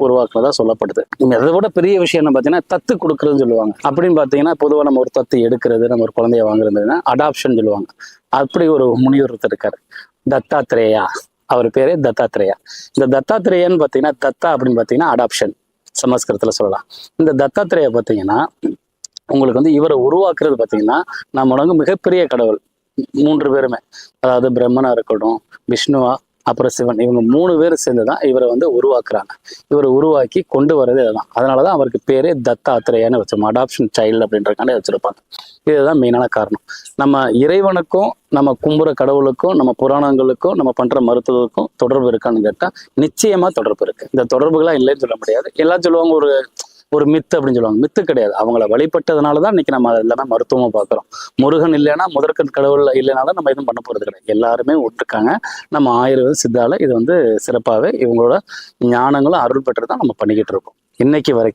உருவாக்குறதா சொல்லப்படுது. அதை விட பெரிய விஷயம் என்ன பார்த்தீங்கன்னா தத்து கொடுக்குறதுன்னு சொல்லுவாங்க. அப்படின்னு பார்த்தீங்கன்னா பொதுவாக நம்ம ஒரு தத்து எடுக்கிறது, நம்ம ஒரு குழந்தைய வாங்குறதுன்னா அடாப்ஷன் சொல்லுவாங்க. அப்படி ஒரு முனிவர் ஒருத்தர் இருக்காரு, தத்தாத்ரேயா. அவர் பேரே தத்தாத்ரேயா. இந்த தத்தாத்ரேயான்னு பார்த்தீங்கன்னா தத்தா அப்படின்னு பார்த்தீங்கன்னா அடாப்ஷன் சமஸ்கிருதத்துல சொல்லலாம். இந்த தத்தாத்ரேயா பார்த்தீங்கன்னா உங்களுக்கு வந்து இவரை உருவாக்குறது பார்த்தீங்கன்னா நம்மளோட மிகப்பெரிய கடவுள் 3 பேருமே, அதாவது பிரம்மனா இருக்கட்டும், விஷ்ணுவா, அப்புறம் சிவன், இவங்க 3 பேர் சேர்ந்துதான் இவரை வந்து உருவாக்குறாங்க. இவரை உருவாக்கி கொண்டு வர்றது இதுதான். அதனாலதான் அவருக்கு பேரே தத்தாத்திரேயான்னு வச்சோம். அடாப்ஷன் சைல்டு அப்படின்றக்காண்டி வச்சிருப்பாங்க. இதுதான் மெயினான காரணம். நம்ம இறைவனுக்கும் நம்ம கும்புற கடவுளுக்கும் நம்ம புராணங்களுக்கும் நம்ம பண்ற மருத்துவருக்கும் தொடர்பு இருக்கான்னு கேட்டா நிச்சயமா தொடர்பு இருக்கு. இந்த தொடர்புகள்லாம் இல்லைன்னு சொல்ல முடியாது. எல்லாம் சொல்லுவாங்க ஒரு மித்து அப்படின்னு சொல்லுவாங்க. மித்து கிடையாது. அவங்கள வழிபட்டதுனாலதான் இன்னைக்கு நம்ம எல்லாமே மருத்துவமா பாக்குறோம். முருகன் இல்லைன்னா, முதற்கண் கடவுள் இல்லைனாலும் நம்ம எதுவும் பண்ண போறது கிடையாது. எல்லாருமே விட்டுருக்காங்க. நம்ம ஆயுர்வேத சித்தால இது வந்து சிறப்பாகவே இவங்களோட ஞானங்களும் அருள் பெற்று தான் நம்ம பண்ணிக்கிட்டு இருக்கோம் இன்னைக்கு வரைக்கும்.